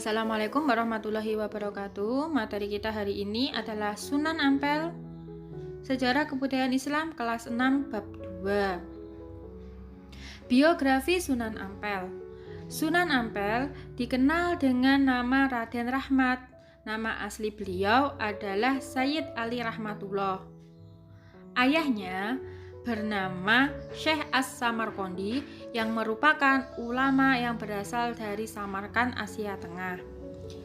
Assalamualaikum warahmatullahi wabarakatuh. Materi kita hari ini adalah Sunan Ampel, Sejarah Kebudayaan Islam kelas 6 bab 2. Biografi Sunan Ampel. Sunan Ampel dikenal dengan nama Raden Rahmat. Nama asli beliau adalah Sayyid Ali Rahmatullah. Ayahnya bernama Syekh As-Samarqandi yang merupakan ulama yang berasal dari Samarkand, Asia Tengah.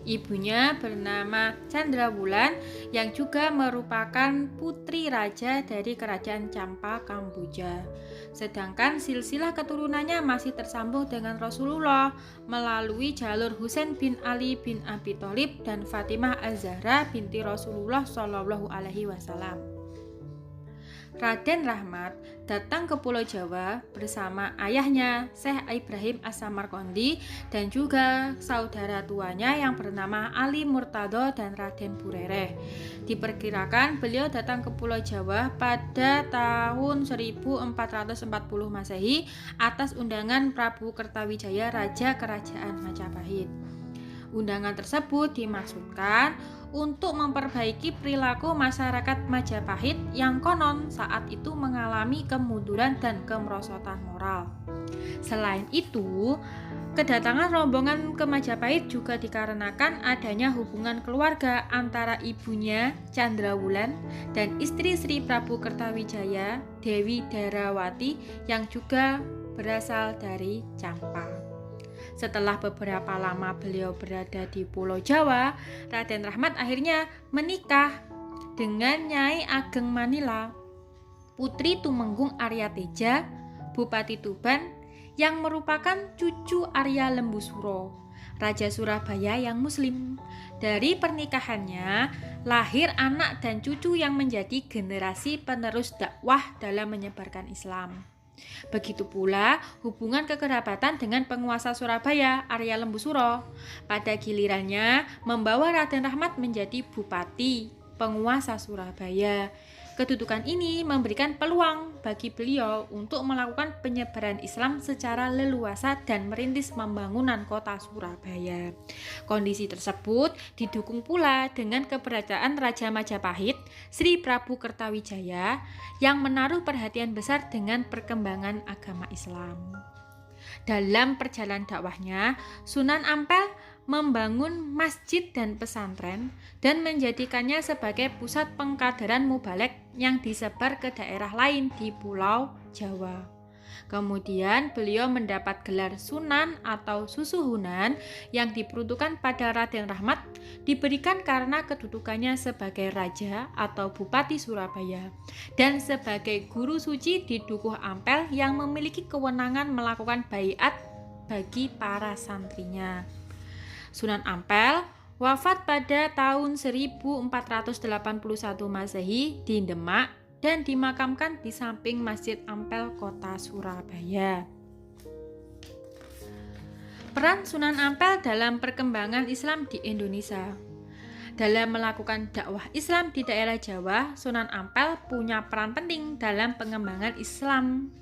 Ibunya bernama Candrawulan yang juga merupakan putri raja dari kerajaan Champa, Kamboja. Sedangkan silsilah keturunannya masih tersambung dengan Rasulullah melalui jalur Husain bin Ali bin Abi Thalib dan Fatimah Az-Zahra binti Rasulullah Shallallahu Alaihi Wasallam. Raden Rahmat datang ke Pulau Jawa bersama ayahnya Syekh Ibrahim As-Samarqandi dan juga saudara tuanya yang bernama Ali Murtado dan Raden Burereh. Diperkirakan beliau datang ke Pulau Jawa pada tahun 1440 Masehi atas undangan Prabu Kertawijaya, Raja Kerajaan Majapahit. Undangan tersebut dimaksudkan untuk memperbaiki perilaku masyarakat Majapahit yang konon saat itu mengalami kemunduran dan kemerosotan moral. Selain itu, kedatangan rombongan ke Majapahit juga dikarenakan adanya hubungan keluarga antara ibunya Candrawulan dan istri Sri Prabu Kertawijaya, Dewi Darawati yang juga berasal dari Champa. Setelah beberapa lama beliau berada di Pulau Jawa, Raden Rahmat akhirnya menikah dengan Nyai Ageng Manila, putri Tumenggung Arya Teja, Bupati Tuban, yang merupakan cucu Arya Lembusuro, Raja Surabaya yang Muslim. Dari pernikahannya lahir anak dan cucu yang menjadi generasi penerus dakwah dalam menyebarkan Islam. Begitu pula hubungan kekerabatan dengan penguasa Surabaya, Arya Lembusuro. Pada gilirannya membawa Raden Rahmat menjadi bupati penguasa Surabaya. Kedudukan ini memberikan peluang bagi beliau untuk melakukan penyebaran Islam secara leluasa dan merintis pembangunan kota Surabaya. Kondisi tersebut didukung pula dengan keberadaan Raja Majapahit, Sri Prabu Kertawijaya, yang menaruh perhatian besar dengan perkembangan agama Islam. Dalam perjalanan dakwahnya, Sunan Ampel membangun masjid dan pesantren dan menjadikannya sebagai pusat pengkaderan mubalek yang disebar ke daerah lain di Pulau Jawa. Kemudian beliau mendapat gelar Sunan atau Susuhunan yang diperuntukkan pada Raden Rahmat, diberikan karena kedudukannya sebagai raja atau bupati Surabaya dan sebagai guru suci di Dukuh Ampel yang memiliki kewenangan melakukan baiat bagi para santrinya. Sunan Ampel wafat pada tahun 1481 Masehi di Demak dan dimakamkan di samping Masjid Ampel, Kota Surabaya. Peran Sunan Ampel dalam perkembangan Islam di Indonesia. Dalam melakukan dakwah Islam di daerah Jawa, Sunan Ampel punya peran penting dalam pengembangan Islam.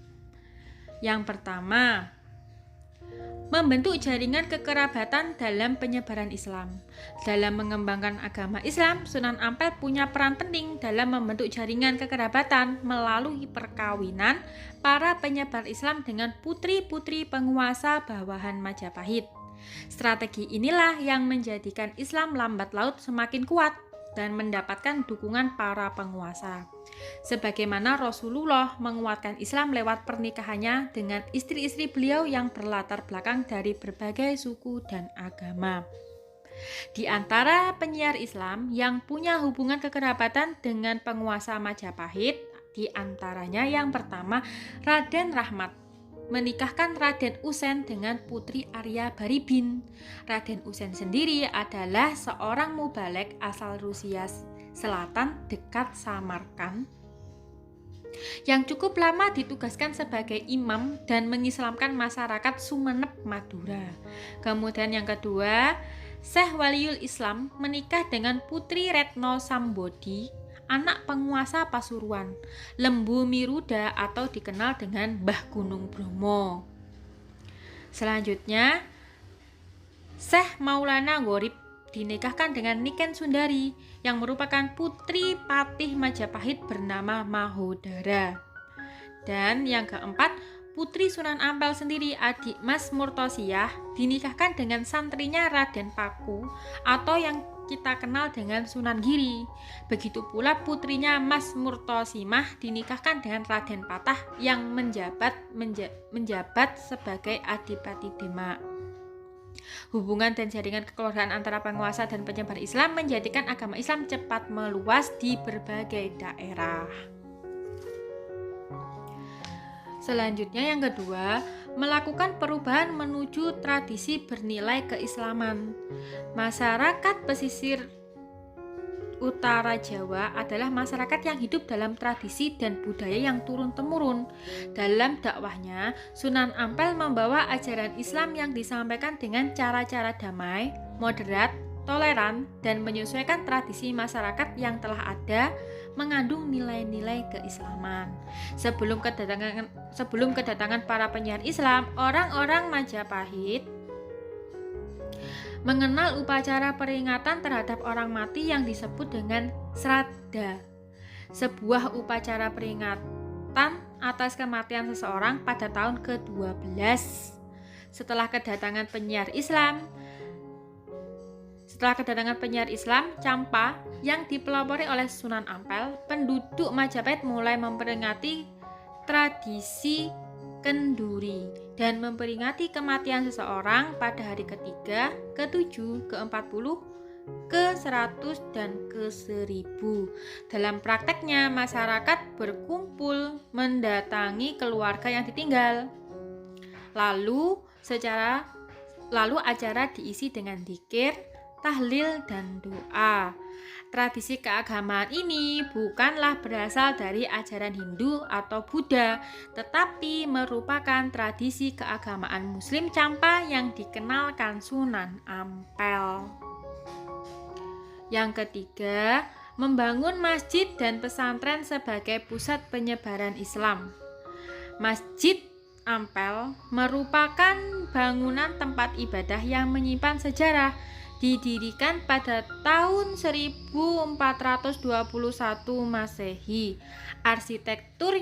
Yang pertama, membentuk jaringan kekerabatan dalam penyebaran Islam. Dalam mengembangkan agama Islam, Sunan Ampel punya peran penting dalam membentuk jaringan kekerabatan melalui perkawinan para penyebar Islam dengan putri-putri penguasa bawahan Majapahit. Strategi inilah yang menjadikan Islam lambat laut semakin kuat dan mendapatkan dukungan para penguasa. Sebagaimana Rasulullah menguatkan Islam lewat pernikahannya dengan istri-istri beliau yang berlatar belakang dari berbagai suku dan agama. Di antara penyiar Islam yang punya hubungan kekerabatan dengan penguasa Majapahit, di antaranya yang pertama Raden Rahmat menikahkan Raden Usen dengan putri Arya Baribin. Raden Usen sendiri adalah seorang mubalek asal Rusia Selatan dekat Samarkand yang cukup lama ditugaskan sebagai imam dan mengislamkan masyarakat Sumeneb, Madura. Kemudian yang kedua, Syekh Waliul Islam menikah dengan putri Retno Sambodi, anak penguasa Pasuruan, Lembu Miruda atau dikenal dengan Mbah Gunung Bromo. Selanjutnya, Syekh Maulana Gharib dinikahkan dengan Niken Sundari yang merupakan putri Patih Majapahit bernama Mahodara. Dan yang keempat, Putri Sunan Ampel sendiri, adik Mas Murtosiyah, dinikahkan dengan santrinya Raden Paku atau yang kita kenal dengan Sunan Giri. Begitu pula putrinya Mas Murtosimah dinikahkan dengan Raden Patah yang menjabat sebagai Adipati Demak. Hubungan dan jaringan kekeluargaan antara penguasa dan penyebar Islam menjadikan agama Islam cepat meluas di berbagai daerah. Selanjutnya yang kedua, melakukan perubahan menuju tradisi bernilai keislaman. Masyarakat pesisir utara Jawa adalah masyarakat yang hidup dalam tradisi dan budaya yang turun-temurun. Dalam dakwahnya, Sunan Ampel membawa ajaran Islam yang disampaikan dengan cara-cara damai, moderat, toleran, dan menyesuaikan tradisi masyarakat yang telah ada, mengandung nilai-nilai keislaman. Sebelum kedatangan para penyiar Islam, orang-orang Majapahit mengenal upacara peringatan terhadap orang mati yang disebut dengan Sraddha, sebuah upacara peringatan atas kematian seseorang pada tahun ke-12 setelah kedatangan penyiar Islam Campa yang dipelopori oleh Sunan Ampel, penduduk Majapahit mulai memperingati tradisi kenduri dan memperingati kematian seseorang pada hari ke-3, ke-7, ke-40, ke-100, dan ke-1000. Dalam prakteknya, masyarakat berkumpul mendatangi keluarga yang ditinggal. Lalu acara diisi dengan dzikir, tahlil, dan doa. Tradisi keagamaan ini bukanlah berasal dari ajaran Hindu atau Buddha, tetapi merupakan tradisi keagamaan Muslim Campa yang dikenalkan Sunan Ampel. Yang ketiga, membangun masjid dan pesantren sebagai pusat penyebaran Islam. Masjid Ampel merupakan bangunan tempat ibadah yang menyimpan sejarah. Didirikan pada tahun 1421 Masehi. Arsitektur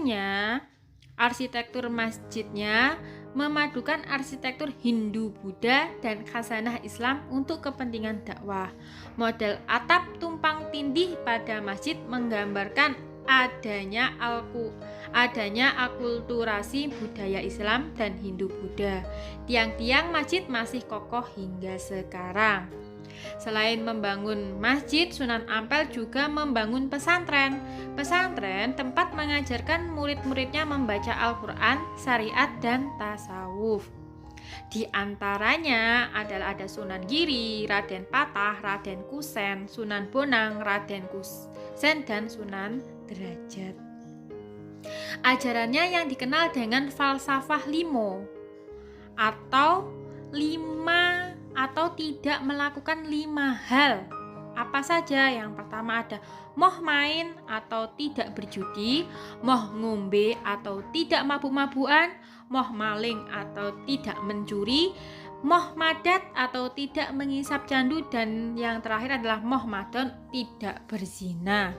masjidnya memadukan arsitektur Hindu, Buddha, dan khasanah Islam untuk kepentingan dakwah. Model atap tumpang tindih pada masjid menggambarkan adanya akulturasi budaya Islam dan Hindu-Buddha. Tiang-tiang masjid masih kokoh hingga sekarang. Selain membangun masjid, Sunan Ampel juga membangun pesantren. Pesantren tempat mengajarkan murid-muridnya membaca Al-Quran, syariat, dan tasawuf. Di antaranya adalah ada Sunan Giri, Raden Patah, Raden Kusen, Sunan Bonang, Raden Kusen, dan Sunan Derajat. Ajarannya yang dikenal dengan falsafah limo atau tidak melakukan 5 hal. Apa saja? Yang pertama ada moh main atau tidak berjudi, moh ngombe atau tidak mabuk-mabukan, moh maling atau tidak mencuri, moh madat atau tidak mengisap candu, dan yang terakhir adalah moh madon, tidak berzina.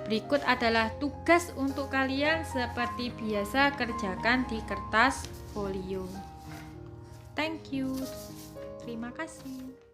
Berikut adalah tugas untuk kalian seperti biasa, kerjakan di kertas folio. Thank you. Terima kasih.